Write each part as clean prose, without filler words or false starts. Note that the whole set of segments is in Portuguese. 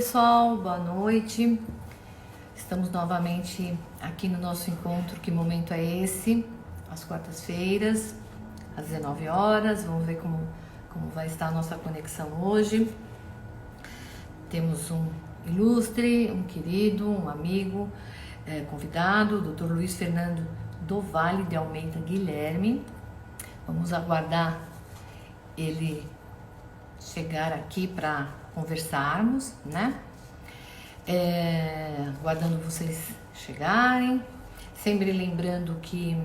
pessoal, boa noite. Estamos novamente aqui no nosso encontro. Que momento é esse? Às quartas-feiras, às 19 horas. Vamos ver como vai estar a nossa conexão hoje. Temos um ilustre, um querido, um amigo, convidado, o Dr. Luiz Fernando do Vale de Almeida Guilherme. Vamos aguardar ele chegar aqui para conversarmos, né? Aguardando vocês chegarem. Sempre lembrando que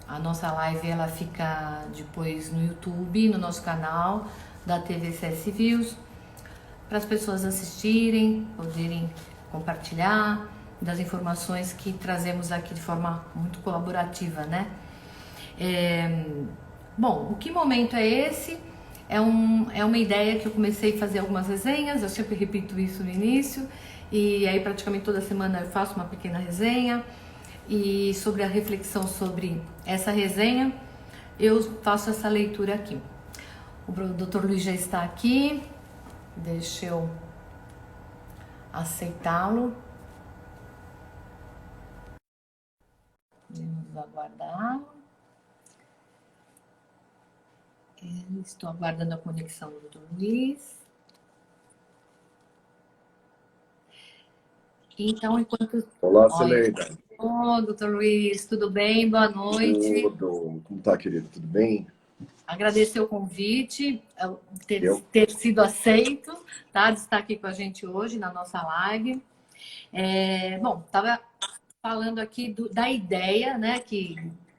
a nossa live ela fica depois no YouTube, no nosso canal da TV CS Views, para as pessoas assistirem, poderem compartilhar das informações que trazemos aqui de forma muito colaborativa, né? Bom, o que momento é esse? É uma ideia que eu comecei a fazer algumas resenhas, eu sempre repito isso no início, e aí praticamente toda semana eu faço uma pequena resenha, e sobre a reflexão sobre essa resenha, eu faço essa leitura aqui. O Dr. Luiz já está aqui, deixa eu aceitá-lo. Vamos aguardar. Estou aguardando a conexão do Dr. Luiz. Então, enquanto... Olá, Celeida. Doutor Luiz, tudo bem? Boa noite. Tudo. Como tá, querido? Tudo bem? Agradecer o convite, ter sido aceito, tá? De estar aqui com a gente hoje na nossa live. Bom, estava falando aqui da ideia, né,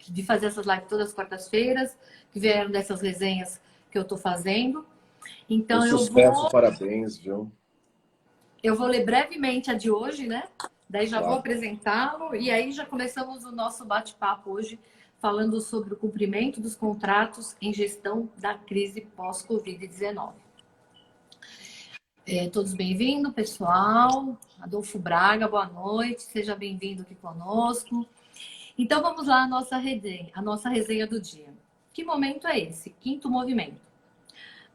de fazer essas lives todas as quartas-feiras, que vieram dessas resenhas que eu estou fazendo. Então, sucesso, parabéns, viu? Eu vou ler brevemente a de hoje, né? Daí já vou Claro. apresentá-lo e aí já começamos o nosso bate-papo hoje falando sobre o cumprimento dos contratos em gestão da crise pós-Covid-19. Todos bem-vindos, pessoal. Adolfo Braga, boa noite. Seja bem-vindo aqui conosco. Então vamos lá a nossa resenha do dia. Que momento é esse? Quinto movimento.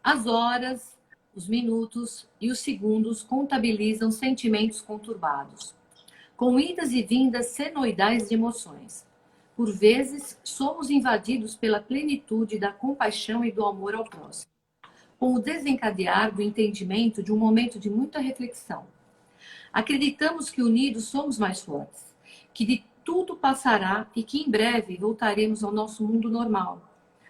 As horas, os minutos e os segundos contabilizam sentimentos conturbados, com idas e vindas senoidais de emoções. Por vezes, somos invadidos pela plenitude da compaixão e do amor ao próximo, com o desencadear do entendimento de um momento de muita reflexão. Acreditamos que unidos somos mais fortes, que de tudo passará e que em breve voltaremos ao nosso mundo normal,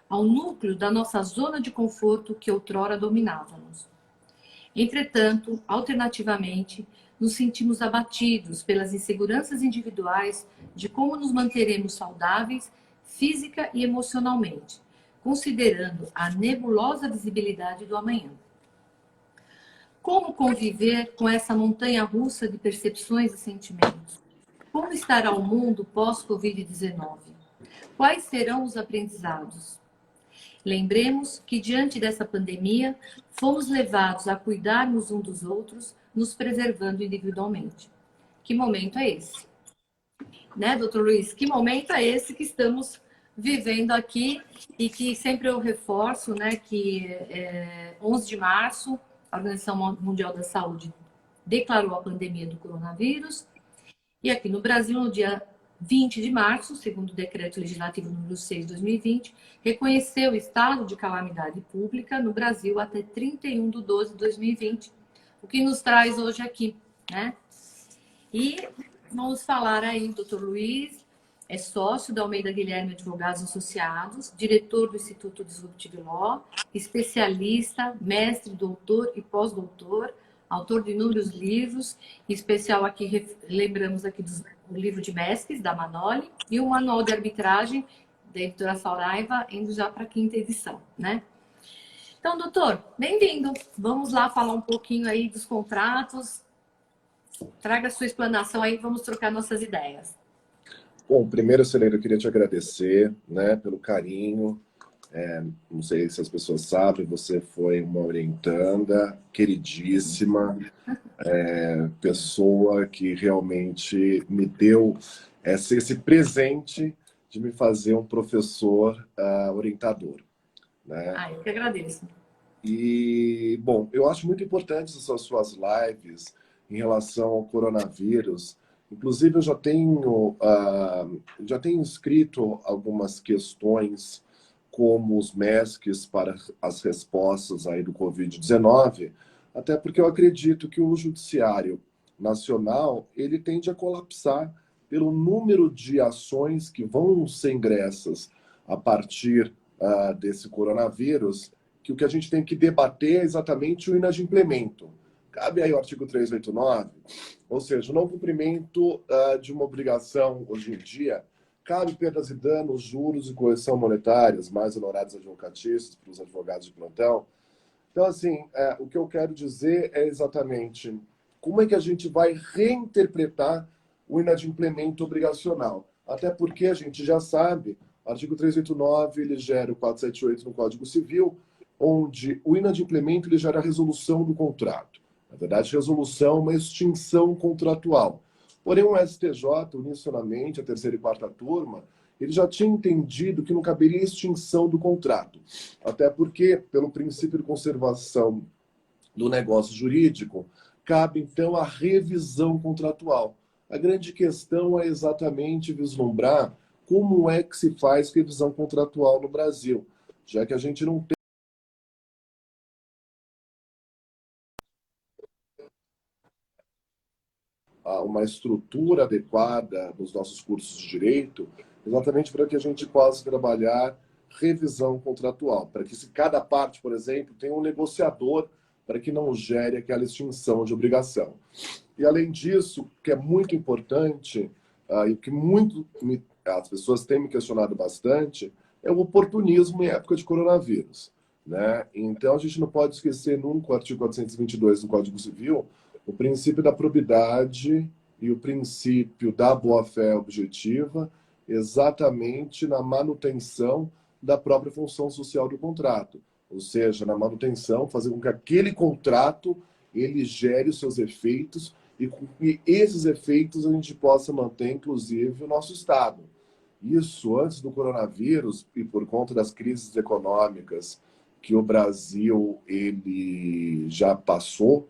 ao núcleo da nossa zona de conforto que outrora dominávamos. Entretanto, alternativamente, nos sentimos abatidos pelas inseguranças individuais de como nos manteremos saudáveis física e emocionalmente, considerando a nebulosa visibilidade do amanhã. Como conviver com essa montanha-russa de percepções e sentimentos? Como estará o mundo pós-Covid-19? Quais serão os aprendizados? Lembremos que, diante dessa pandemia, fomos levados a cuidarmos uns dos outros, nos preservando individualmente. Que momento é esse? Né, doutor Luiz? Que momento é esse que estamos vivendo aqui e que sempre eu reforço, né, que 11 de março, a Organização Mundial da Saúde declarou a pandemia do coronavírus e aqui no Brasil, no dia 20 de março, segundo o Decreto Legislativo número 6 de 2020, reconheceu o estado de calamidade pública no Brasil até 31/12/2020, o que nos traz hoje aqui, né? E vamos falar aí, doutor Luiz, é sócio da Almeida Guilherme Advogados Associados, diretor do Instituto Disruptive Law, especialista, mestre, doutor e pós-doutor, autor de inúmeros livros, em especial aqui, lembramos aqui do livro de Mestres, da Manoli, e o Manual de Arbitragem, da editora Saraiva, indo já para a 5ª edição, né? Então, doutor, bem-vindo. Vamos lá falar um pouquinho aí dos contratos. Traga a sua explanação aí, vamos trocar nossas ideias. Bom, primeiro, Celeida, eu queria te agradecer, né, pelo carinho. Não sei se as pessoas sabem, você foi uma orientanda queridíssima, pessoa que realmente me deu esse presente de me fazer um professor orientador, né? Eu que agradeço. E, bom, eu acho muito importante essas suas lives em relação ao coronavírus. Inclusive, eu já tenho escrito algumas questões como os MESCs para as respostas aí do Covid-19, até porque eu acredito que o judiciário nacional ele tende a colapsar pelo número de ações que vão ser ingressas a partir desse coronavírus, que o que a gente tem que debater é exatamente o inadimplemento. Cabe aí o artigo 389, ou seja, o não cumprimento de uma obrigação hoje em dia, cabe perdas e danos, juros e correção monetárias, mais honorários advocatícios para os advogados de plantão. Então, assim, o que eu quero dizer é exatamente como é que a gente vai reinterpretar o inadimplemento obrigacional. Até porque a gente já sabe, o artigo 389 ele gera o 478 no Código Civil, onde o inadimplemento ele gera a resolução do contrato. Na verdade, resolução é uma extinção contratual. Porém, o STJ, unicionamente, a terceira e quarta turma, ele já tinha entendido que não caberia extinção do contrato. Até porque, pelo princípio de conservação do negócio jurídico, cabe, então, a revisão contratual. A grande questão é exatamente vislumbrar como é que se faz revisão contratual no Brasil, já que a gente não tem uma estrutura adequada nos nossos cursos de direito, exatamente para que a gente possa trabalhar revisão contratual, para que se cada parte, por exemplo, tenha um negociador para que não gere aquela extinção de obrigação. E além disso, o que é muito importante, e o que as pessoas têm me questionado bastante, é o oportunismo em época de coronavírus. Né? Então, a gente não pode esquecer nunca o artigo 422 do Código Civil, o princípio da probidade e o princípio da boa-fé objetiva, exatamente na manutenção da própria função social do contrato. Ou seja, na manutenção, fazer com que aquele contrato ele gere os seus efeitos e com que esses efeitos a gente possa manter, inclusive, o nosso Estado. Isso antes do coronavírus e por conta das crises econômicas que o Brasil ele já passou,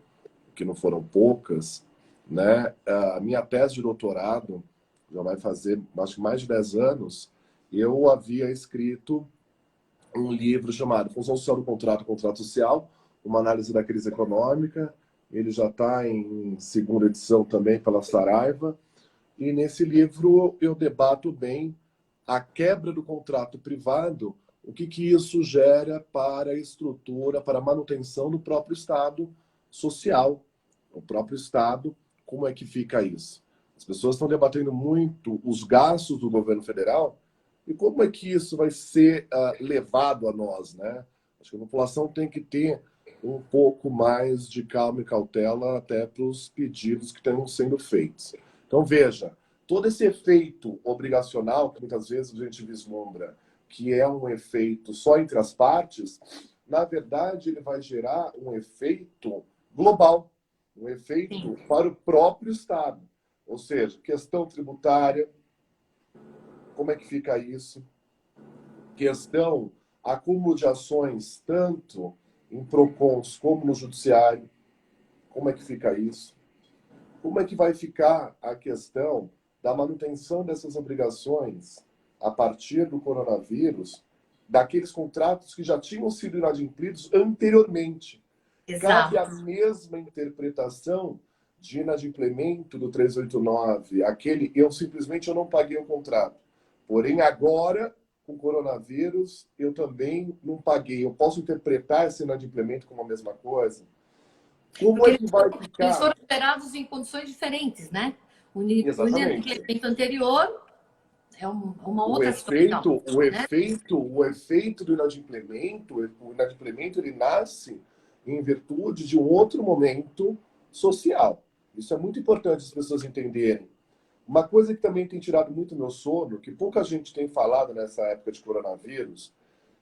que não foram poucas, né? A minha tese de doutorado já vai fazer, acho que mais de 10 anos, eu havia escrito um livro chamado Função Social do Contrato, Contrato Social, uma análise da crise econômica. Ele já está em segunda edição também pela Saraiva. E nesse livro eu debato bem a quebra do contrato privado, o que isso gera para a estrutura, para a manutenção do próprio Estado social, o próprio Estado, como é que fica isso? As pessoas estão debatendo muito os gastos do governo federal e como é que isso vai ser levado a nós, né? Acho que a população tem que ter um pouco mais de calma e cautela até para os pedidos que estão sendo feitos. Então, veja, todo esse efeito obrigacional, que muitas vezes a gente vislumbra, que é um efeito só entre as partes, na verdade, ele vai gerar um efeito global, um efeito para o próprio Estado. Ou seja, questão tributária, como é que fica isso? Questão acúmulo de ações, tanto em PROCONs como no Judiciário, como é que fica isso? Como é que vai ficar a questão da manutenção dessas obrigações a partir do coronavírus, daqueles contratos que já tinham sido inadimplidos anteriormente? Exato. Cabe a mesma interpretação de inadimplemento do 389, aquele eu simplesmente não paguei o contrato. Porém, agora, com o coronavírus, eu também não paguei. Eu posso interpretar esse inadimplemento como a mesma coisa? Como Porque é que vai eles foram ficar? gerados em condições diferentes, né? O Exatamente. inadimplemento anterior é uma O outra situação, efeito, o né? efeito, o efeito do inadimplemento, o inadimplemento ele nasce em virtude de um outro momento social. Isso é muito importante as pessoas entenderem. Uma coisa que também tem tirado muito meu sono, que pouca gente tem falado nessa época de coronavírus,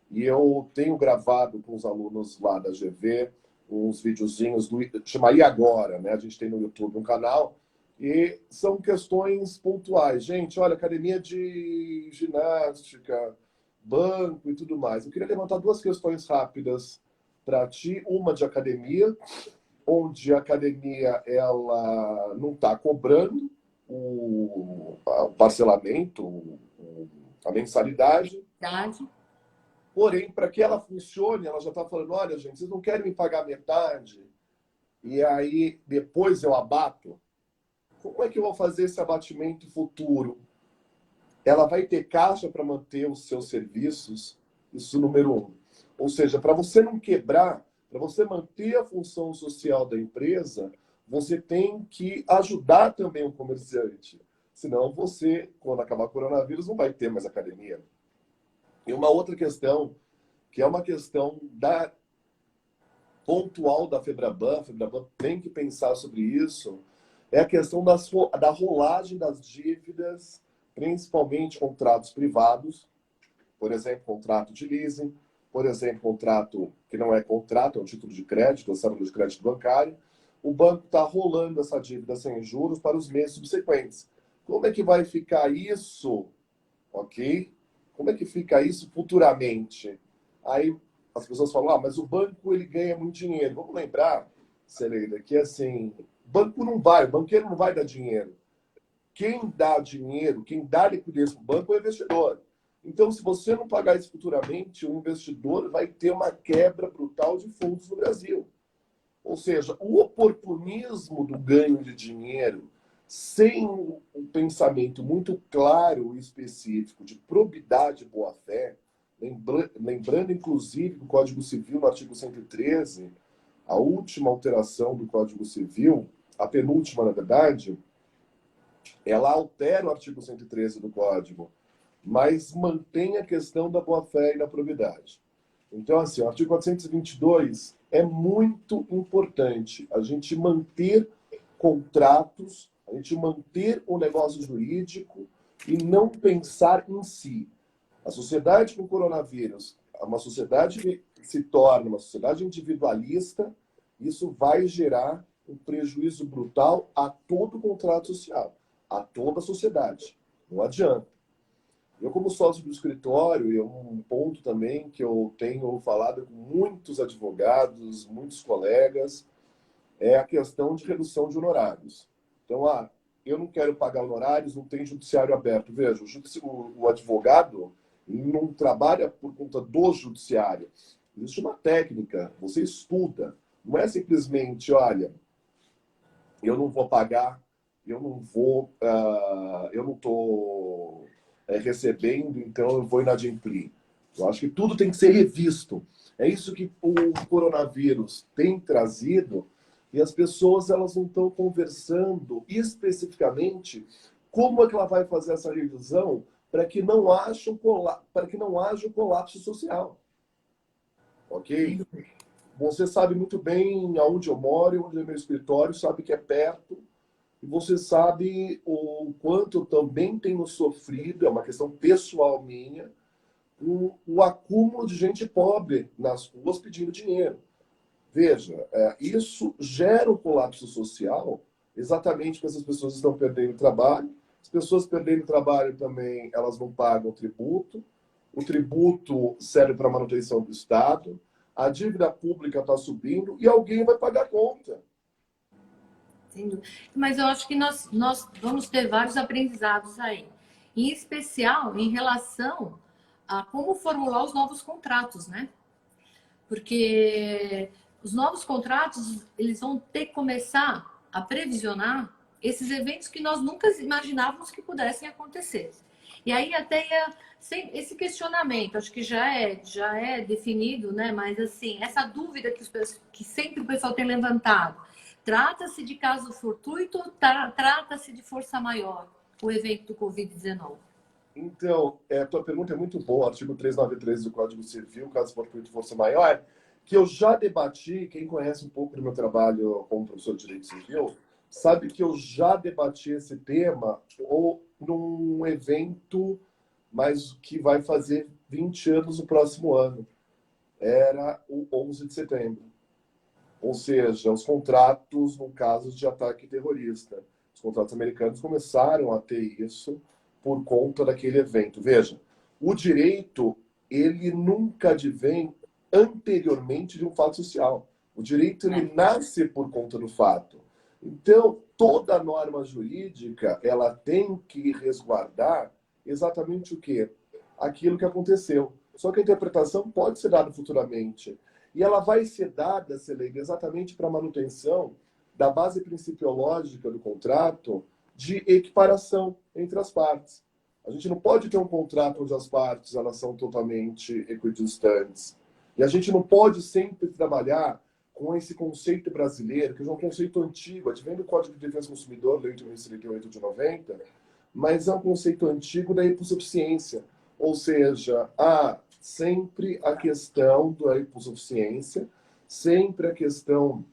e eu tenho gravado com os alunos lá da GV uns videozinhos do chama E Agora, né? A gente tem no YouTube um canal e são questões pontuais. Gente, olha, academia de ginástica, banco e tudo mais. Eu queria levantar duas questões rápidas para ti, uma de academia onde a academia ela não está cobrando o parcelamento, a mensalidade. Verdade. Porém, para que ela funcione, ela já está falando, olha, gente, vocês não querem me pagar metade? E aí, depois eu abato? Como é que eu vou fazer esse abatimento futuro? Ela vai ter caixa para manter os seus serviços? Isso número um. Ou seja, para você não quebrar, para você manter a função social da empresa, você tem que ajudar também o comerciante. Senão você, quando acabar o coronavírus, não vai ter mais academia. E uma outra questão, que é uma questão pontual da Febraban, a Febraban tem que pensar sobre isso, é a questão da rolagem das dívidas, principalmente contratos privados, por exemplo, contrato de leasing, por exemplo, contrato que não é contrato, é um título de crédito, cédula de crédito bancário. O banco está rolando essa dívida sem juros para os meses subsequentes. Como é que vai ficar isso, ok? Como é que fica isso futuramente? Aí as pessoas falam, mas o banco ele ganha muito dinheiro. Vamos lembrar, Celeida, que assim, o banqueiro não vai dar dinheiro. Quem dá dinheiro, quem dá liquidez para o banco é o investidor. Então, se você não pagar isso futuramente, o investidor vai ter uma quebra brutal de fundos no Brasil. Ou seja, o oportunismo do ganho de dinheiro, sem um pensamento muito claro e específico de probidade e boa-fé, lembrando, inclusive, que o Código Civil, no artigo 113, a última alteração do Código Civil, a penúltima, na verdade, ela altera o artigo 113 do Código, mas mantém a questão da boa-fé e da probidade. Então, assim, o artigo 422 é muito importante a gente manter contratos, a gente manter o negócio jurídico e não pensar em si. A sociedade com coronavírus, uma sociedade que se torna uma sociedade individualista, isso vai gerar um prejuízo brutal a todo o contrato social, a toda a sociedade. Não adianta. Eu, como sócio do escritório, e é um ponto também que eu tenho falado com muitos advogados, muitos colegas, é a questão de redução de honorários. Então, eu não quero pagar honorários, não tem judiciário aberto. Veja, o advogado não trabalha por conta do judiciário. Existe uma técnica, você estuda. Não é simplesmente, olha, eu não vou pagar, eu não estou recebendo, então eu vou inadimplir. Eu acho que tudo tem que ser revisto. É isso que o coronavírus tem trazido e as pessoas elas não estão conversando especificamente como é que ela vai fazer essa revisão para que não haja um colapso social. Ok? Você sabe muito bem aonde eu moro, onde é meu escritório, sabe que é perto. E você sabe o quanto eu também tenho sofrido, é uma questão pessoal minha, o acúmulo de gente pobre nas ruas pedindo dinheiro. Veja, isso gera um colapso social, exatamente porque essas pessoas estão perdendo trabalho. As pessoas perdendo trabalho também, elas não pagam tributo. O tributo serve para a manutenção do Estado. A dívida pública está subindo e alguém vai pagar a conta. Mas eu acho que nós vamos ter vários aprendizados aí. Em especial em relação a como formular os novos contratos, né? Porque os novos contratos, eles vão ter que começar a previsionar esses eventos que nós nunca imaginávamos que pudessem acontecer. E aí até esse questionamento, acho que já é definido, né? Mas assim, essa dúvida que sempre o pessoal tem levantado. Trata-se de caso fortuito ou trata-se de força maior, o evento do Covid-19? Então, a tua pergunta é muito boa, artigo 393 do Código Civil, caso fortuito força maior, que eu já debati, quem conhece um pouco do meu trabalho como professor de Direito Civil, sabe que eu já debati esse tema num evento, mas que vai fazer 20 anos no próximo ano. Era o 11 de setembro. Ou seja, os contratos no caso de ataque terrorista. Os contratos americanos começaram a ter isso por conta daquele evento. Veja, o direito, ele nunca advém anteriormente de um fato social. O direito, ele nasce por conta do fato. Então, toda norma jurídica, ela tem que resguardar exatamente o quê? Aquilo que aconteceu. Só que a interpretação pode ser dada futuramente. E ela vai ser dada, Selene, exatamente para a manutenção da base principiológica do contrato de equiparação entre as partes. A gente não pode ter um contrato onde as partes elas são totalmente equidistantes. E a gente não pode sempre trabalhar com esse conceito brasileiro, que é um conceito antigo, advém do Código de Defesa do Consumidor, Lei 8.078 de 90, mas é um conceito antigo da hipossuficiência. Ou seja, há sempre a questão da hipossuficiência, sempre a questão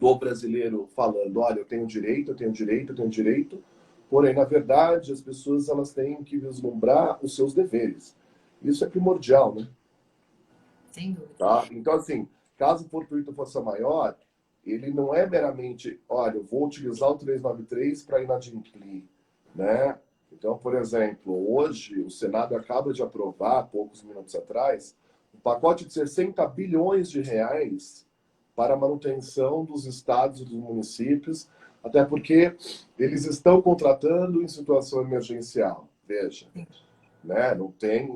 do brasileiro falando, olha, eu tenho direito, eu tenho direito, eu tenho direito, porém, na verdade, as pessoas elas têm que vislumbrar os seus deveres. Isso é primordial, né? Sem dúvida. Tá? Então, assim, caso fortuito força maior, ele não é meramente, olha, eu vou utilizar o 393 para inadimplir, né? Então, por exemplo, hoje o Senado acaba de aprovar, poucos minutos atrás, um pacote de 60 bilhões de reais para a manutenção dos estados e dos municípios, até porque eles estão contratando em situação emergencial. Veja, né?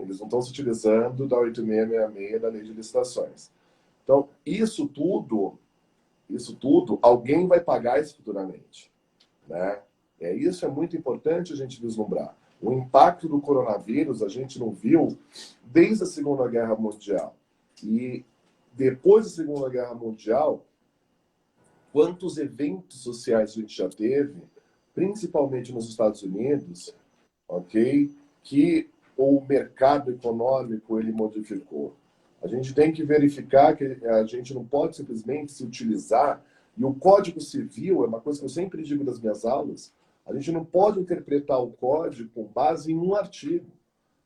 Eles não estão se utilizando da 8666 da Lei de Licitações. Então, isso tudo, alguém vai pagar isso futuramente, né? Isso é muito importante a gente vislumbrar. O impacto do coronavírus a gente não viu desde a Segunda Guerra Mundial. E depois da Segunda Guerra Mundial, quantos eventos sociais a gente já teve, principalmente nos Estados Unidos, ok? Que o mercado econômico ele modificou. A gente tem que verificar que a gente não pode simplesmente se utilizar, e o Código Civil é uma coisa que eu sempre digo nas minhas aulas, a gente não pode interpretar o código com base em um artigo.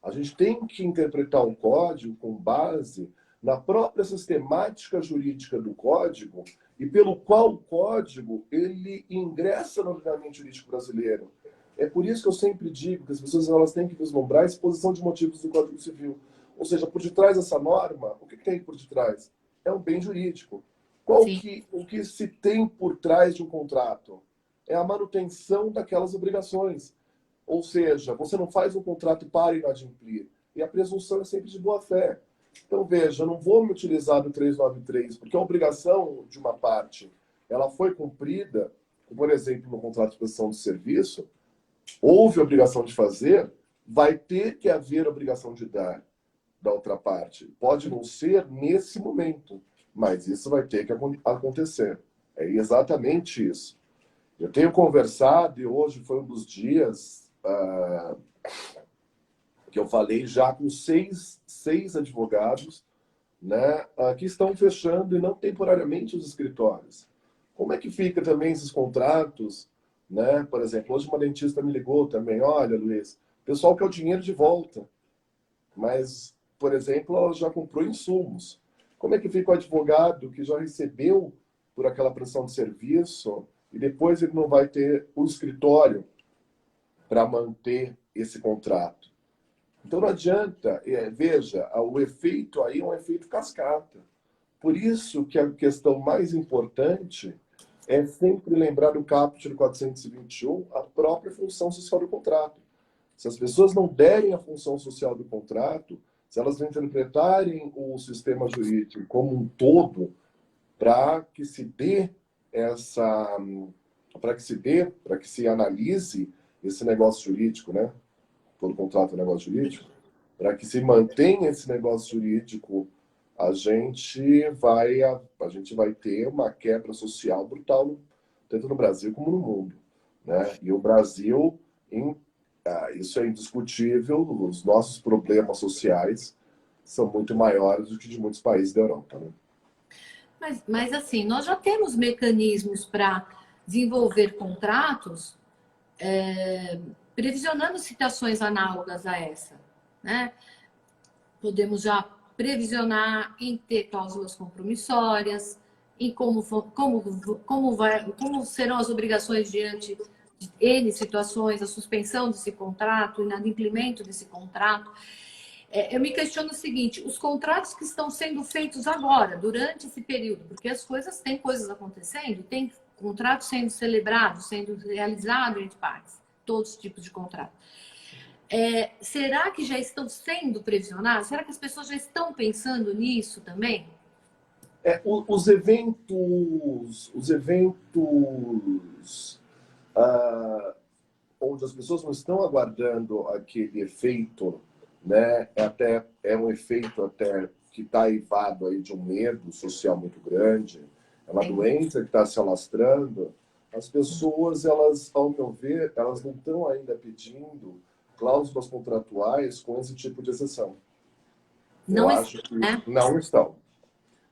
A gente tem que interpretar o código com base na própria sistemática jurídica do código e pelo qual o código ele ingressa no ordenamento jurídico brasileiro. É por isso que eu sempre digo que as pessoas elas têm que vislumbrar a exposição de motivos do Código Civil. Ou seja, por detrás dessa norma, o que tem por detrás? É um bem jurídico. O que se tem por trás de um contrato? É a manutenção daquelas obrigações. Ou seja, você não faz um contrato para inadimplir. E a presunção é sempre de boa-fé. Então, veja, eu não vou me utilizar do 393, porque a obrigação de uma parte ela foi cumprida, por exemplo, no contrato de prestação de serviço, houve obrigação de fazer, vai ter que haver obrigação de dar da outra parte. Pode não ser nesse momento, mas isso vai ter que acontecer. É exatamente isso. Eu tenho conversado, e hoje foi um dos dias que eu falei já com seis advogados, né, que estão fechando, e não temporariamente, os escritórios. Como é que fica também esses contratos? Né? Por exemplo, hoje uma dentista me ligou também, olha, Luiz, o pessoal quer o dinheiro de volta, mas, por exemplo, ela já comprou insumos. Como é que fica o advogado que já recebeu por aquela prestação de serviço e depois ele não vai ter o escritório para manter esse contrato? Então não adianta, veja, o efeito aí é um efeito cascata. Por isso que a questão mais importante é sempre lembrar do caput 421, a própria função social do contrato. Se as pessoas não derem a função social do contrato, se elas não interpretarem o sistema jurídico como um todo, para que se dê para que se analise esse negócio jurídico, né? Todo contrato é um negócio jurídico, para que se mantenha esse negócio jurídico, a gente vai ter uma quebra social brutal, tanto no Brasil como no mundo, né? E o Brasil, isso é indiscutível, os nossos problemas sociais são muito maiores do que de muitos países da Europa, né? Mas assim, nós já temos mecanismos para desenvolver contratos previsionando situações análogas a essa, né? Podemos já previsionar em ter cláusulas compromissórias, em como serão as obrigações diante de N situações, a suspensão desse contrato, o inadimplimento desse contrato. eu me questiono o seguinte, os contratos que estão sendo feitos agora, durante esse período, porque tem coisas acontecendo, tem contratos sendo celebrados, sendo realizados entre partes, todos os tipos de contrato. Será que já estão sendo previsionados? Será que as pessoas já estão pensando nisso também? Os eventos onde as pessoas não estão aguardando aquele efeito, né? É um efeito até que está aivado aí de um medo social muito grande, é uma doença que está se alastrando. As pessoas, elas, ao meu ver, elas não estão ainda pedindo cláusulas contratuais com esse tipo de exceção. Eu acho que não estão.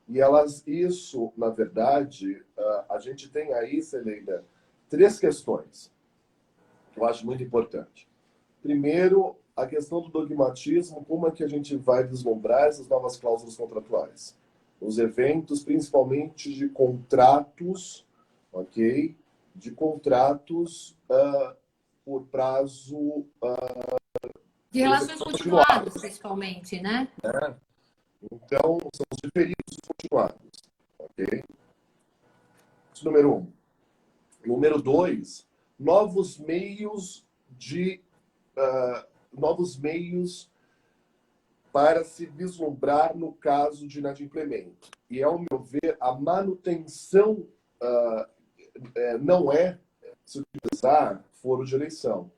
E isso, na verdade, a gente tem aí, Celeida, 3 questões que eu acho muito importante. Primeiro, a questão do dogmatismo, como é que a gente vai vislumbrar essas novas cláusulas contratuais? Os eventos, principalmente de contratos, ok? De contratos por prazo... de relações continuadas, principalmente, né? Então, são os referidos continuados, ok? Isso número 1. Número 2, novos meios para se vislumbrar no caso de inadimplemento. E, ao meu ver, a manutenção não é se utilizar foro de eleição.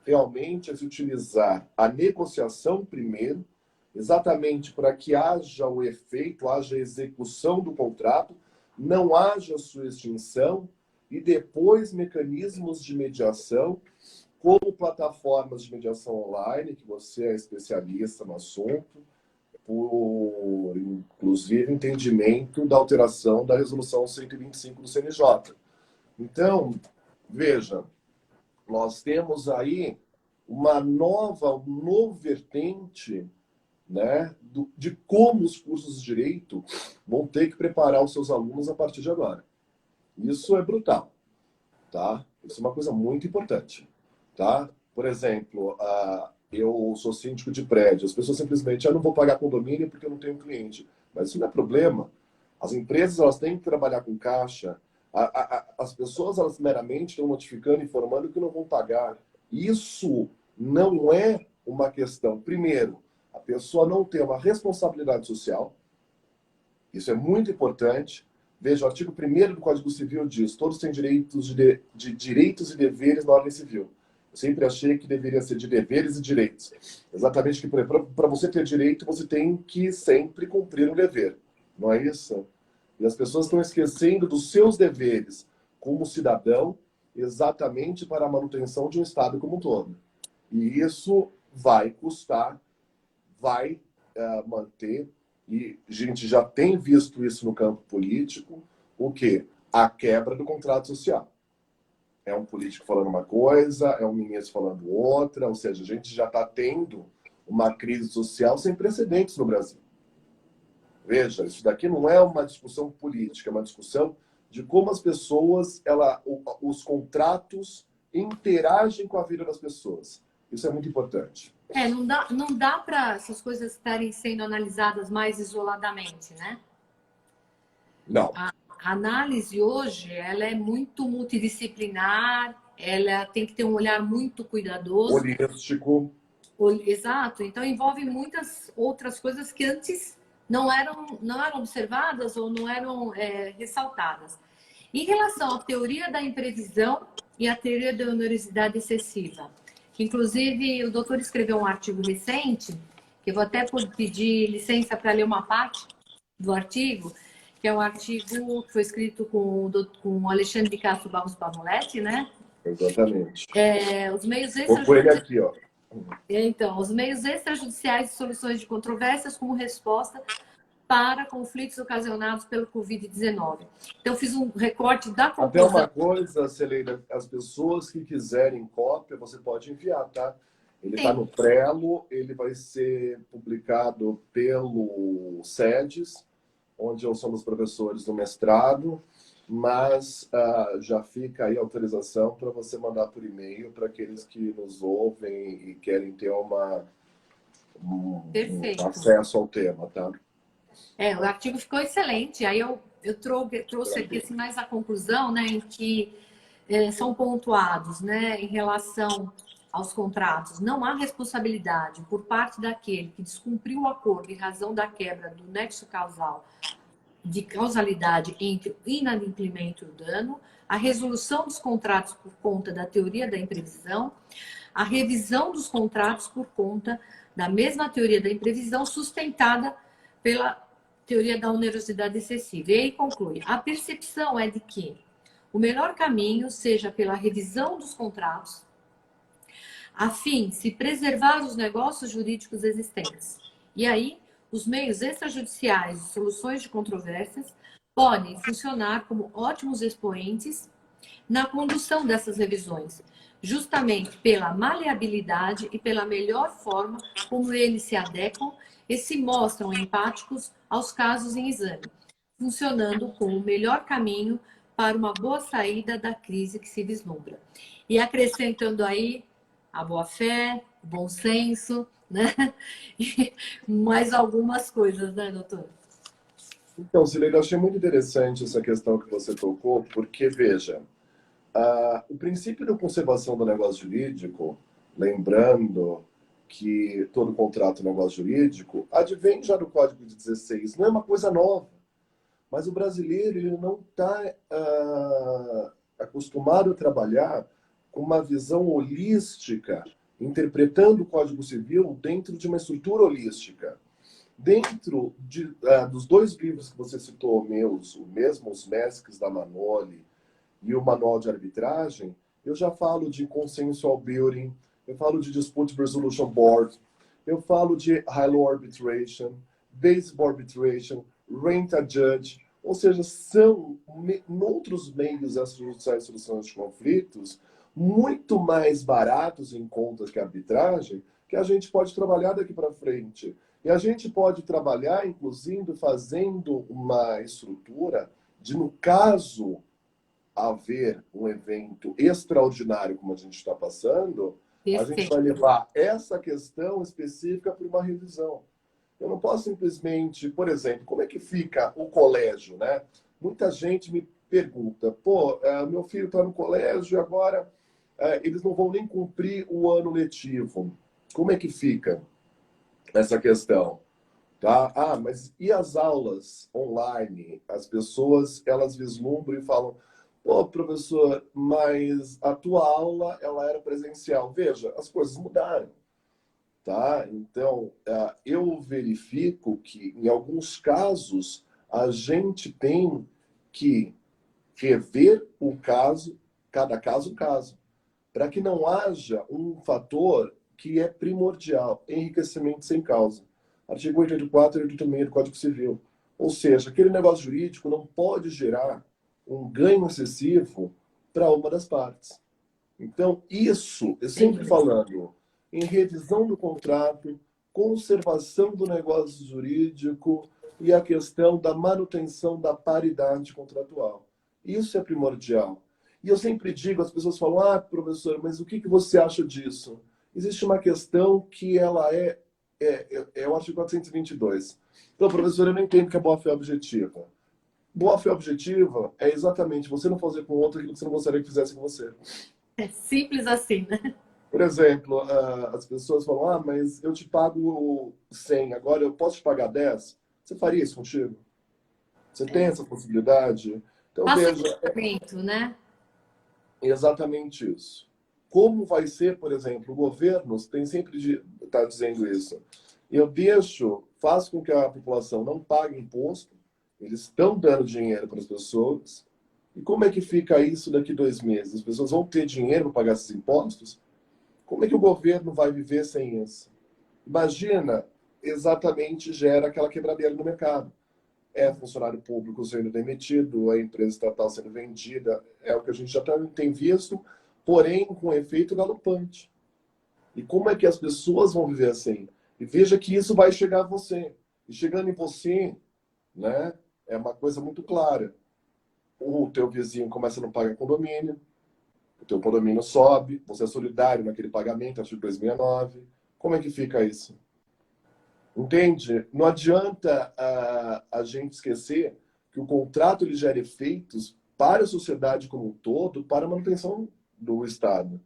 Realmente é se utilizar a negociação primeiro, exatamente para que haja o efeito, haja a execução do contrato, não haja sua extinção, e depois mecanismos de mediação, como plataformas de mediação online, que você é especialista no assunto, por, inclusive, entendimento da alteração da resolução 125 do CNJ. Então, veja, nós temos aí um novo vertente, né, de como os cursos de direito vão ter que preparar os seus alunos a partir de agora. Isso é brutal, tá? Isso é uma coisa muito importante, tá? Por exemplo, eu sou síndico de prédio, as pessoas simplesmente, eu não vou pagar condomínio porque eu não tenho cliente. Mas isso não é problema. As empresas, elas têm que trabalhar com caixa. As pessoas, elas meramente estão notificando, informando que não vão pagar. Isso não é uma questão. Primeiro, a pessoa não tem uma responsabilidade social. Isso é muito importante. Veja, o artigo 1º do Código Civil diz: todos têm direitos de direitos e deveres na ordem civil. Eu sempre achei que deveria ser de deveres e direitos. Exatamente que para você ter direito, você tem que sempre cumprir o dever. Não é isso? E as pessoas estão esquecendo dos seus deveres como cidadão, exatamente para a manutenção de um Estado como um todo. E isso vai custar, vai manter. E a gente já tem visto isso no campo político, o quê? A quebra do contrato social. É um político falando uma coisa, é um ministro falando outra, ou seja, a gente já está tendo uma crise social sem precedentes no Brasil. Veja, isso daqui não é uma discussão política, é uma discussão de como as pessoas, os contratos interagem com a vida das pessoas. Isso é muito importante. Não dá para essas coisas estarem sendo analisadas mais isoladamente, né? Não. A análise hoje, ela é muito multidisciplinar, ela tem que ter um olhar muito cuidadoso. Holístico. Exato. Então, envolve muitas outras coisas que antes não eram observadas ou não eram ressaltadas. Em relação à teoria da imprevisão e à teoria da onerosidade excessiva, que inclusive o doutor escreveu um artigo recente, que eu vou até pedir licença para ler uma parte do artigo, que é um artigo que foi escrito com o Alexandre de Castro Barros Pamoletti, né? Exatamente. Os meios ele aqui, ó. Então, os meios extrajudiciais de soluções de controvérsias como resposta para conflitos ocasionados pelo Covid-19. Então, eu fiz um recorte da conclusão. Até uma coisa, Celina, as pessoas que quiserem cópia, você pode enviar, tá? Ele está no Trello, ele vai ser publicado pelo SEDES, onde eu sou um dos professores do mestrado, mas já fica aí a autorização para você mandar por e-mail para aqueles que nos ouvem e querem ter um Perfeito. acesso ao tema, tá? O artigo ficou excelente. Aí eu trouxe aqui assim, mais a conclusão, né, em que são pontuados, né, em relação aos contratos. Não há responsabilidade por parte daquele que descumpriu o acordo em razão da quebra do nexo causal de causalidade entre o inadimplemento e o dano, a resolução dos contratos por conta da teoria da imprevisão, a revisão dos contratos por conta da mesma teoria da imprevisão sustentada pela teoria da onerosidade excessiva. E aí conclui: a percepção é de que o melhor caminho seja pela revisão dos contratos, a fim de se preservar os negócios jurídicos existentes. E aí, os meios extrajudiciais de soluções de controvérsias podem funcionar como ótimos expoentes na condução dessas revisões, justamente pela maleabilidade e pela melhor forma como eles se adequam e se mostram empáticos aos casos em exame, funcionando como o melhor caminho para uma boa saída da crise que se vislumbra. E acrescentando aí a boa-fé, o bom senso, né? E mais algumas coisas, né, doutor? Então, Cileide, eu achei muito interessante essa questão que você tocou, porque, veja, o princípio da conservação do negócio jurídico, lembrando que todo contrato é negócio jurídico, advém já do Código de 16, não é uma coisa nova. Mas o brasileiro ele não está acostumado a trabalhar com uma visão holística, interpretando o Código Civil dentro de uma estrutura holística. Dentro dos dois livros que você citou, meus, o mesmo Os Mestres da Manoli e o Manual de Arbitragem, eu já falo de Consensual Building, eu falo de Dispute Resolution Board, eu falo de High Law Arbitration, Baseball Arbitration, Rent a Judge, ou seja, são outros meios extrajudiciais de solução de conflitos muito mais baratos em contas que a arbitragem, que a gente pode trabalhar daqui para frente. E a gente pode trabalhar, inclusive, fazendo uma estrutura de, no caso, haver um evento extraordinário como a gente está passando, a gente vai levar essa questão específica para uma revisão. Eu não posso simplesmente, por exemplo, como é que fica o colégio, né? Muita gente me pergunta, pô, meu filho está no colégio e agora eles não vão nem cumprir o ano letivo. Como é que fica essa questão? Tá? Mas e as aulas online? As pessoas, elas vislumbram e falam, pô, professor, mas a tua aula, ela era presencial. Veja, as coisas mudaram. Tá? Então, eu verifico que, em alguns casos, a gente tem que rever o caso, cada caso, para que não haja um fator que é primordial, enriquecimento sem causa. Artigo 84 e 86 do Código Civil. Ou seja, aquele negócio jurídico não pode gerar um ganho excessivo para uma das partes. Então, isso, eu sempre falando em revisão do contrato, conservação do negócio jurídico e a questão da manutenção da paridade contratual. Isso é primordial. E eu sempre digo, as pessoas falam, professor, mas o que você acha disso? Existe uma questão que ela é o artigo 422. Então, professor, eu não entendo que é boa-fé objetiva. Boa-fé objetiva é exatamente você não fazer com o outro aquilo que você não gostaria que fizesse com você. É simples assim, né? Por exemplo, as pessoas falam, mas eu te pago 100, agora eu posso te pagar 10? Você faria isso contigo? Você tem essa possibilidade? Então, Faça veja, o né? exatamente isso. Como vai ser, por exemplo, o governo tem sempre está dizendo isso. Eu faço com que a população não pague imposto, eles estão dando dinheiro para as pessoas. E como é que fica isso daqui 2 meses? As pessoas vão ter dinheiro para pagar esses impostos? Como é que o governo vai viver sem isso? Imagina, exatamente gera aquela quebradeira no mercado. É funcionário público sendo demitido, a empresa estatal sendo vendida, é o que a gente já tem visto, porém com efeito galopante. E como é que as pessoas vão viver assim? E veja que isso vai chegar a você. E chegando em você, né, é uma coisa muito clara. O teu vizinho começa a não pagar condomínio, o teu condomínio sobe, você é solidário naquele pagamento, artigo 269. Como é que fica isso? Entende? Não adianta a gente esquecer que o contrato ele gera efeitos para a sociedade como um todo, para a manutenção do Estado.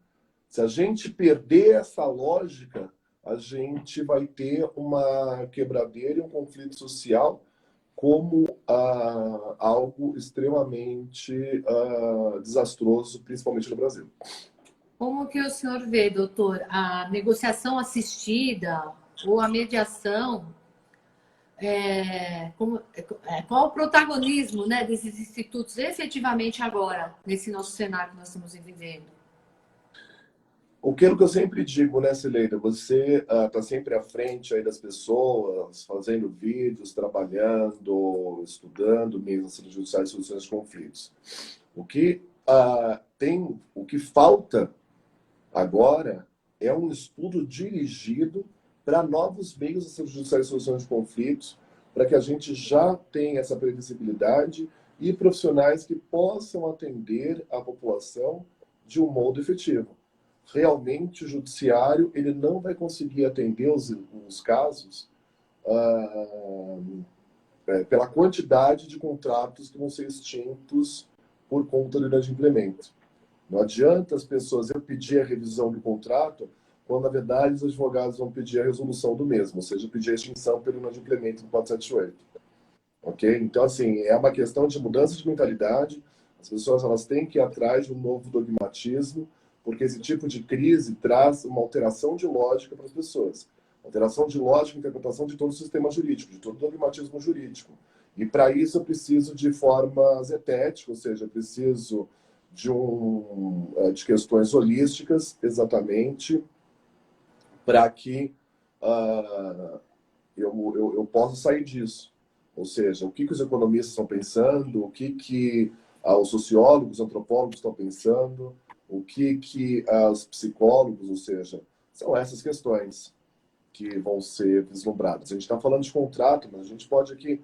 Se a gente perder essa lógica, a gente vai ter uma quebradeira e um conflito social como algo extremamente desastroso, principalmente no Brasil. Como que o senhor vê, doutor, a negociação assistida ou a mediação, qual o protagonismo, né, desses institutos efetivamente agora, nesse nosso cenário que nós estamos vivendo? O que eu sempre digo, né, Cileida? Você está sempre à frente aí das pessoas, fazendo vídeos, trabalhando, estudando meios judiciais e soluções de conflitos. O que o que falta agora é um estudo dirigido para novos meios judiciais e soluções de conflitos, para que a gente já tenha essa previsibilidade e profissionais que possam atender a população de um modo efetivo. Realmente o judiciário ele não vai conseguir atender os casos pela quantidade de contratos que vão ser extintos por conta do inadimplemento. Não adianta as pessoas eu pedir a revisão do contrato quando, na verdade, os advogados vão pedir a resolução do mesmo, ou seja, pedir a extinção pelo inadimplemento do 478. Ok? Então, assim, é uma questão de mudança de mentalidade. As pessoas elas têm que ir atrás de um novo dogmatismo, porque esse tipo de crise traz uma alteração de lógica para as pessoas. Alteração de lógica e interpretação de todo o sistema jurídico, de todo o dogmatismo jurídico. E para isso eu preciso de formas etéticas, ou seja, eu preciso de questões holísticas, exatamente, para que eu possa sair disso. Ou seja, o que os economistas estão pensando, o que os sociólogos, os antropólogos estão pensando, o que os psicólogos, ou seja, são essas questões que vão ser vislumbradas. A gente está falando de contrato, mas a gente pode aqui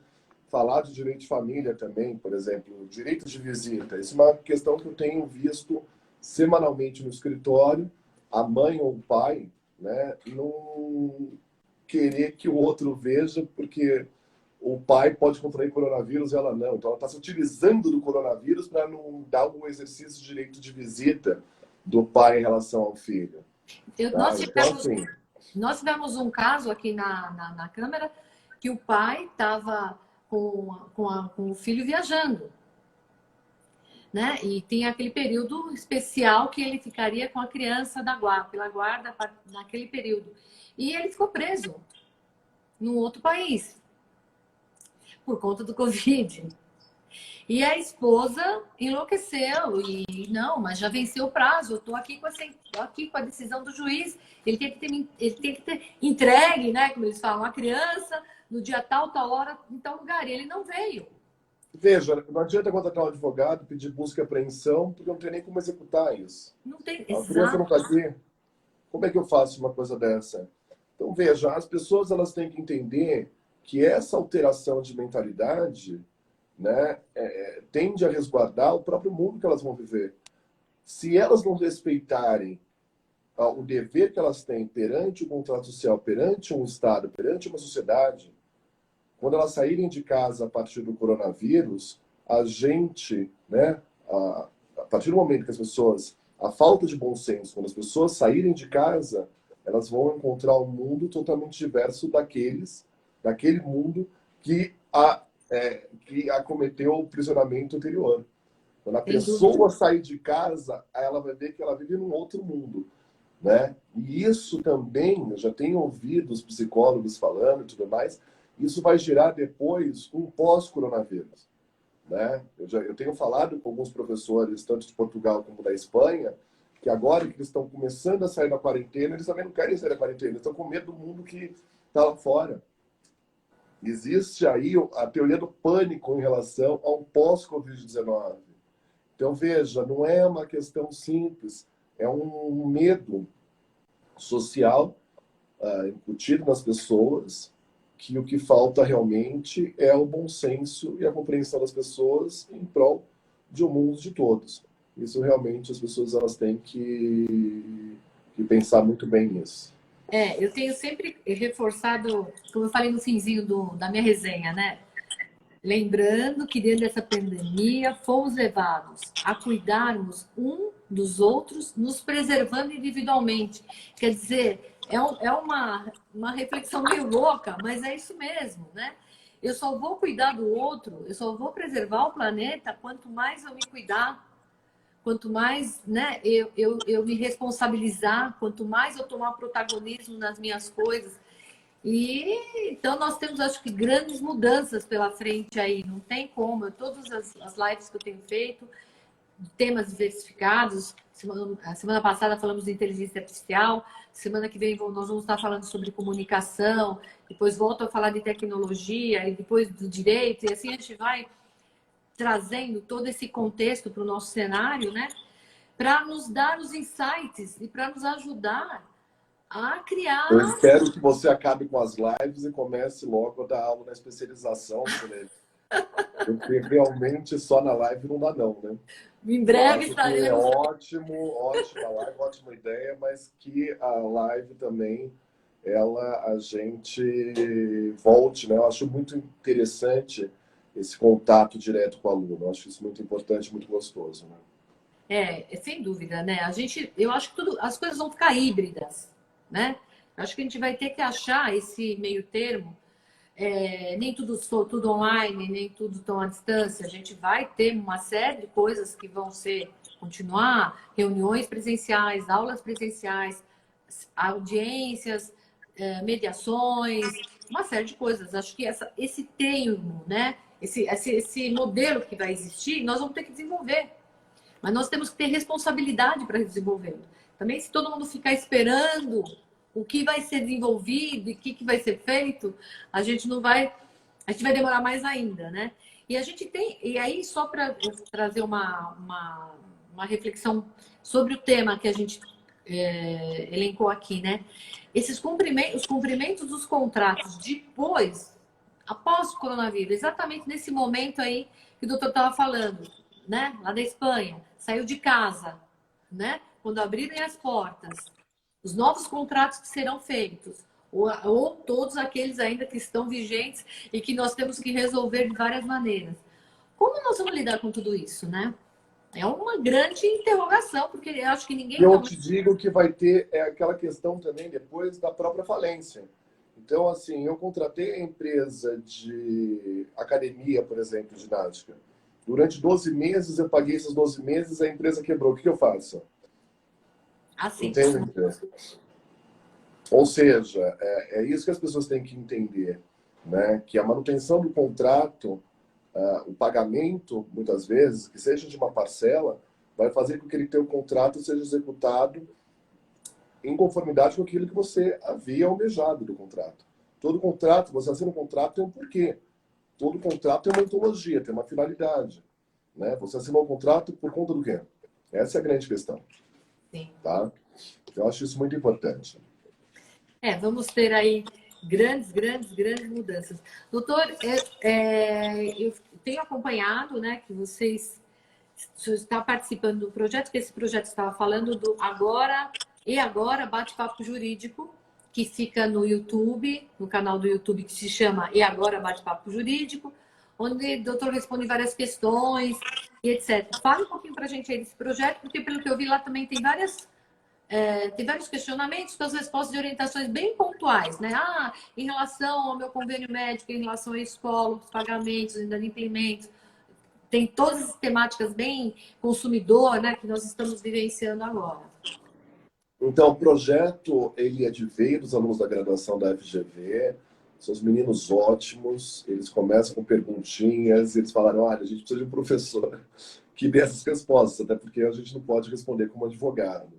falar de direito de família também, por exemplo, direito de visita. Isso é uma questão que eu tenho visto semanalmente no escritório, a mãe ou o pai, né, não querer que o outro veja, porque o pai pode contrair coronavírus e ela não. Então, ela está se utilizando do coronavírus para não dar um exercício de direito de visita do pai em relação ao filho. Tá? Então, assim... Nós tivemos um caso aqui na Câmara que o pai estava com o filho viajando, né? E tem aquele período especial que ele ficaria com a criança pela guarda naquele período. E ele ficou preso num outro país por conta do Covid. E a esposa enlouqueceu e não, mas já venceu o prazo. Eu estou aqui com a decisão do juiz. Ele tem que ter entregue, né? Como eles falam, a criança no dia tal hora, em tal lugar. E ele não veio. Veja, não adianta contratar um advogado, pedir busca e apreensão, porque não tem nem como executar isso. Não tem. A criança não está aqui. Como é que eu faço uma coisa dessa? Então, veja, as pessoas elas têm que entender que essa alteração de mentalidade, né, tende a resguardar o próprio mundo que elas vão viver. Se elas não respeitarem o dever que elas têm perante o contrato social, perante um Estado, perante uma sociedade, quando elas saírem de casa a partir do coronavírus, a gente, né, a partir do momento que as pessoas, a falta de bom senso, quando as pessoas saírem de casa, elas vão encontrar um mundo totalmente diverso daquele mundo que acometeu o prisionamento anterior. Quando a pessoa sair de casa, ela vai ver que ela vive num outro mundo, né? E isso também, eu já tenho ouvido os psicólogos falando e tudo mais, isso vai gerar depois um pós-coronavírus, né? Eu tenho falado com alguns professores, tanto de Portugal como da Espanha, que agora que eles estão começando a sair da quarentena, eles também não querem sair da quarentena, eles estão com medo do mundo que está lá fora. Existe aí a teoria do pânico em relação ao pós-Covid-19. Então, veja, não é uma questão simples, é um medo social incutido nas pessoas, que o que falta realmente é o bom senso e a compreensão das pessoas em prol de um mundo de todos. Isso realmente as pessoas elas têm que pensar muito bem nisso. Eu tenho sempre reforçado, como eu falei no finzinho da minha resenha, né? Lembrando que dentro dessa pandemia fomos levados a cuidarmos um dos outros, nos preservando individualmente. Quer dizer, é uma reflexão meio louca, mas é isso mesmo, né? Eu só vou cuidar do outro, eu só vou preservar o planeta quanto mais eu me cuidar, quanto mais, né, eu me responsabilizar, quanto mais eu tomar protagonismo nas minhas coisas. E então nós temos, acho que, grandes mudanças pela frente aí, não tem como. Todas as lives que eu tenho feito, temas diversificados. A semana passada falamos de inteligência artificial, semana que vem nós vamos estar falando sobre comunicação, depois volto a falar de tecnologia, e depois do direito, e assim a gente vai trazendo todo esse contexto para o nosso cenário, né? Para nos dar os insights e para nos ajudar a Eu criar. espero que você acabe com as lives e comece logo a dar aula na especialização, porque realmente só na live não dá não, né? Em Eu breve acho que é estaremos. ótimo, ótima live, ótima ideia, mas que a live também, a gente volte, né? Eu acho muito interessante esse contato direto com o aluno. Eu acho isso muito importante, muito gostoso, né? Sem dúvida, né? Eu acho que as coisas vão ficar híbridas, né? Acho que a gente vai ter que achar esse meio termo. Nem tudo online, nem tudo tão à distância. A gente vai ter uma série de coisas que vão continuar, reuniões presenciais, aulas presenciais, audiências, mediações, uma série de coisas. Acho que esse termo, né? Esse modelo que vai existir, nós vamos ter que desenvolver. Mas nós temos que ter responsabilidade para desenvolvê-lo. Também, se todo mundo ficar esperando o que vai ser desenvolvido e o que vai ser feito, a gente não vai. A gente vai demorar mais ainda, né? E a gente tem. E aí, só para trazer uma reflexão sobre o tema que a gente elencou aqui, né? Os cumprimentos dos contratos após o coronavírus, exatamente nesse momento aí que o doutor estava falando, né? Lá da Espanha, saiu de casa, né? Quando abrirem as portas, os novos contratos que serão feitos, ou todos aqueles ainda que estão vigentes e que nós temos que resolver de várias maneiras. Como nós vamos lidar com tudo isso, né? É uma grande interrogação, porque eu acho que ninguém Eu te realmente. digo que vai ter aquela questão também depois da própria falência. Então, assim, eu contratei a empresa de academia, por exemplo, de ginástica. Durante 12 meses, eu paguei esses 12 meses, a empresa quebrou. O que eu faço? Assim. Entende? Ou seja, é isso que as pessoas têm que entender, né? Que a manutenção do contrato, o pagamento, muitas vezes, que seja de uma parcela, vai fazer com que ele tenha o contrato seja executado em conformidade com aquilo que você havia almejado do contrato. Todo contrato, você assina um contrato, tem um porquê. Todo contrato tem uma ontologia, tem uma finalidade. Né? Você assinou um contrato por conta do quê? Essa é a grande questão. Sim. Tá? Eu acho isso muito importante. Vamos ter aí grandes mudanças. Doutor, eu tenho acompanhado, né, que vocês está participando do projeto, que esse projeto estava falando do Agora Bate-Papo Jurídico, que fica no YouTube, no canal do YouTube que se chama E Agora Bate-Papo Jurídico, onde o doutor responde várias questões e etc. Fala um pouquinho para a gente aí desse projeto, porque pelo que eu vi lá também tem vários questionamentos com as respostas e orientações bem pontuais, né? Em relação ao meu convênio médico, em relação à escola, os pagamentos, inadimplentes, tem todas as temáticas bem consumidor, né, que nós estamos vivenciando agora. Então, o projeto ele adveio dos alunos da graduação da FGV, são os meninos ótimos, eles começam com perguntinhas, eles falaram, olha, a gente precisa de um professor que dê essas respostas, até porque a gente não pode responder como advogado.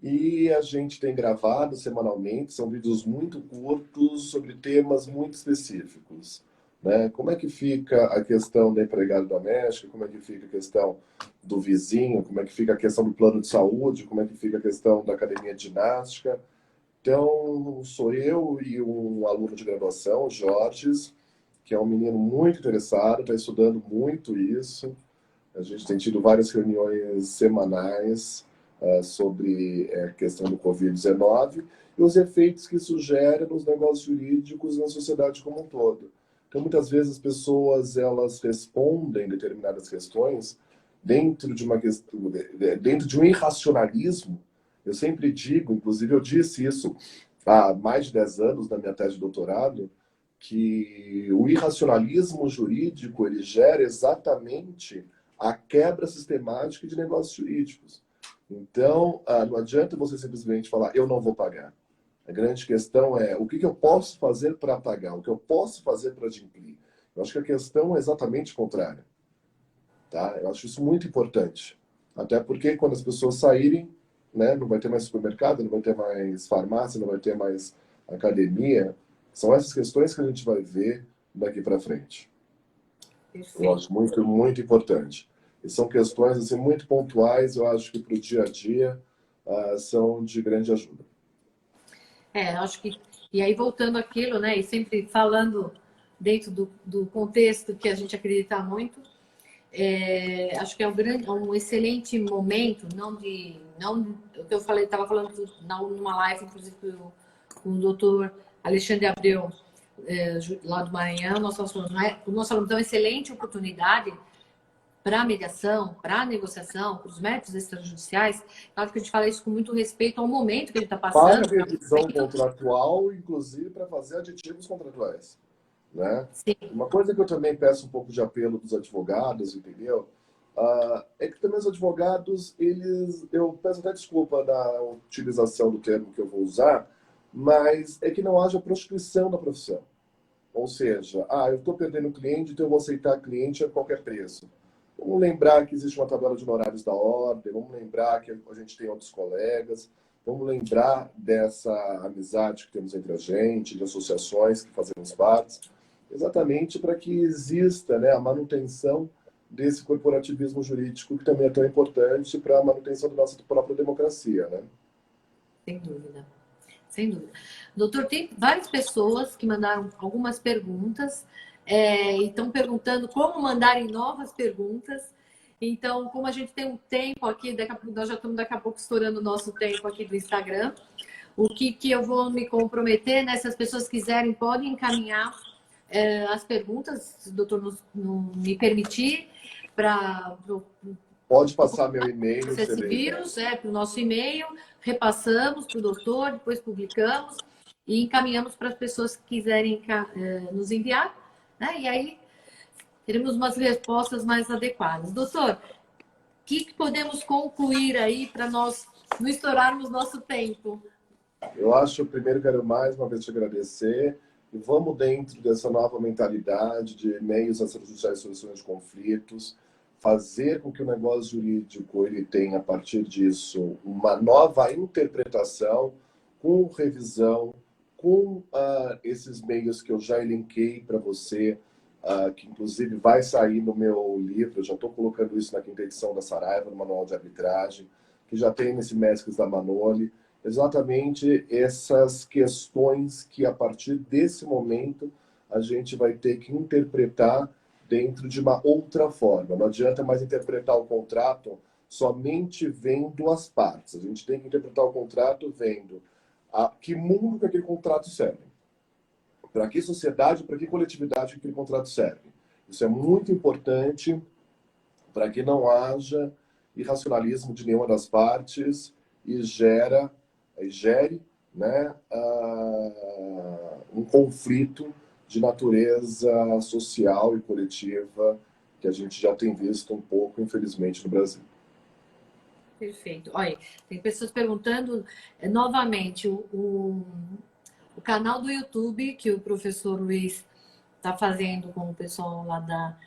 E a gente tem gravado semanalmente, são vídeos muito curtos sobre temas muito específicos. Né? Como é que fica a questão da empregada doméstica, como é que fica a questão do vizinho, como é que fica a questão do plano de saúde, como é que fica a questão da academia de ginástica. Então, sou eu e um aluno de graduação, o Jorge, que é um menino muito interessado, está estudando muito isso. A gente tem tido várias reuniões semanais sobre a questão do Covid-19. e os efeitos que isso gera nos negócios jurídicos e na sociedade como um todo. Então, muitas vezes as pessoas elas respondem determinadas questões dentro de uma questão, dentro de um irracionalismo. Eu sempre digo, inclusive eu disse isso há mais de 10 anos na minha tese de doutorado, que o irracionalismo jurídico ele gera exatamente a quebra sistemática de negócios jurídicos. Então, não adianta você simplesmente falar, eu não vou pagar. A grande questão é, o que eu posso fazer para pagar? O que eu posso fazer para adimplir? Eu acho que a questão é exatamente contrária. Tá? Eu acho isso muito importante. Até porque quando as pessoas saírem, né, não vai ter mais supermercado, não vai ter mais farmácia, não vai ter mais academia. São essas questões que a gente vai ver daqui para frente. Perfeito. Eu acho muito, muito importante. E são questões assim, muito pontuais, eu acho que para o dia a dia são de grande ajuda. Acho que... E aí, voltando àquilo, né? E sempre falando dentro do contexto que a gente acredita muito, acho que é um excelente momento, não o que eu falei, estava falando numa live, inclusive, com o doutor Alexandre Abreu, lá do Maranhão, nós falamos, então, excelente oportunidade para a mediação, para a negociação, para os métodos extrajudiciais. Claro que a gente fala isso com muito respeito ao momento que a gente está passando. Para a revisão contratual, inclusive para fazer aditivos contratuais. Né? Sim. Uma coisa que eu também peço um pouco de apelo dos advogados, entendeu? É que também os advogados, eu peço até desculpa da utilização do termo que eu vou usar, mas é que não haja prostituição da profissão. Ou seja, eu estou perdendo cliente, então eu vou aceitar cliente a qualquer preço. Vamos lembrar que existe uma tabela de honorários da ordem, vamos lembrar que a gente tem outros colegas, vamos lembrar dessa amizade que temos entre a gente, de associações que fazemos parte, exatamente para que exista, né, a manutenção desse corporativismo jurídico, que também é tão importante para a manutenção da nossa própria democracia. Né? Sem dúvida. Sem dúvida. Doutor, tem várias pessoas que mandaram algumas perguntas e estão perguntando como mandarem novas perguntas. Então, como a gente tem um tempo aqui, nós já estamos daqui a pouco estourando o nosso tempo aqui do Instagram, o que eu vou me comprometer, né? Se as pessoas quiserem, podem encaminhar as perguntas, se o doutor não me permitir, para... Pode passar meu e-mail. Esse vírus, para o nosso e-mail, repassamos para o doutor, depois publicamos e encaminhamos para as pessoas que quiserem nos enviar, né? E aí teremos umas respostas mais adequadas. Doutor, o que podemos concluir aí para nós não estourarmos nosso tempo? Eu acho, primeiro, quero mais uma vez te agradecer e vamos dentro dessa nova mentalidade de meios extrajudiciais e soluções de conflitos, fazer com que o negócio jurídico ele tenha, a partir disso, uma nova interpretação, com revisão, com esses meios que eu já elenquei para você, que inclusive vai sair no meu livro, eu já estou colocando isso na quinta edição da Saraiva, no Manual de Arbitragem, que já tem nesse Mestres da Manoli, exatamente essas questões que, a partir desse momento, a gente vai ter que interpretar dentro de uma outra forma. Não adianta mais interpretar o contrato somente vendo as partes. A gente tem que interpretar o contrato vendo a que mundo que aquele contrato serve. Para que sociedade, para que coletividade que aquele contrato serve. Isso é muito importante para que não haja irracionalismo de nenhuma das partes e gere, né, um conflito de natureza social e coletiva que a gente já tem visto um pouco, infelizmente, no Brasil. Perfeito. Olha, tem pessoas perguntando novamente o canal do YouTube que o professor Luiz está fazendo com o pessoal lá da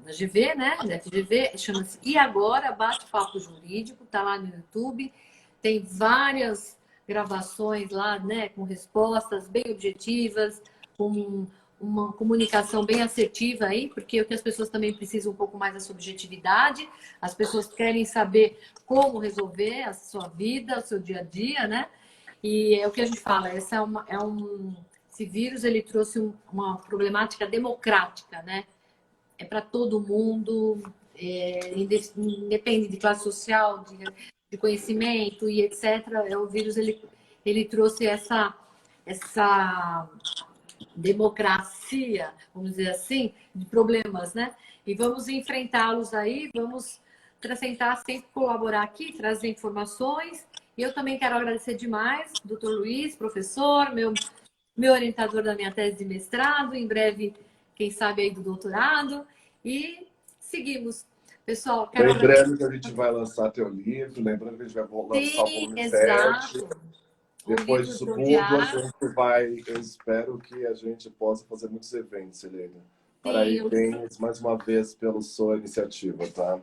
GV, né? Da FGV, chama-se E Agora? Bate-Papo Jurídico, tá lá no YouTube. Tem várias gravações lá, né? Com respostas bem objetivas, com uma comunicação bem assertiva aí, porque o que as pessoas também precisam um pouco mais da subjetividade, as pessoas querem saber como resolver a sua vida, o seu dia a dia, né? E é o que a gente fala, esse vírus ele trouxe uma problemática democrática, né? É para todo mundo, independe de classe social, de conhecimento e etc. O vírus ele ele trouxe essa democracia, vamos dizer assim, de problemas, né? E vamos enfrentá-los aí, vamos tentar sempre colaborar aqui, trazer informações. E eu também quero agradecer demais, doutor Luiz, professor, meu orientador da minha tese de mestrado, em breve, quem sabe aí do doutorado. E seguimos. Pessoal, quero agradecer. Lembrando que a gente vai lançar teu livro, lembrando que a gente vai lançar o Sim, volume 7. exato. O Depois livro disso do tudo, a diário. gente vai, eu espero que a gente possa fazer muitos eventos, Helena. Sim, o livro. Parabéns mais uma vez pela sua iniciativa, tá?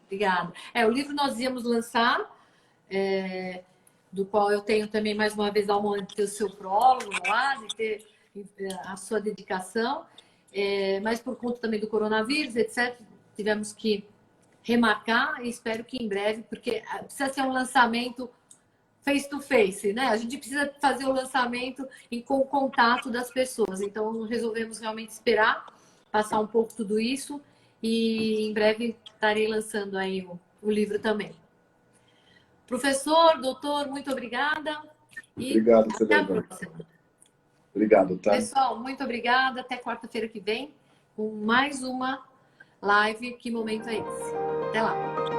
Obrigada. O livro nós íamos lançar, do qual eu tenho também, mais uma vez, o seu prólogo lá, de ter a sua dedicação, mas por conta também do coronavírus, etc., tivemos que remarcar e espero que em breve, porque precisa ser um lançamento face to face, né? A gente precisa fazer o lançamento com o contato das pessoas. Então, resolvemos realmente esperar, passar um pouco tudo isso e em breve estarei lançando aí o livro também. Professor, doutor, muito obrigada e Obrigado, até a Helena. próxima. Obrigado, tá? Pessoal, muito obrigada. Até quarta-feira que vem com mais uma live. Que momento é esse? Até lá.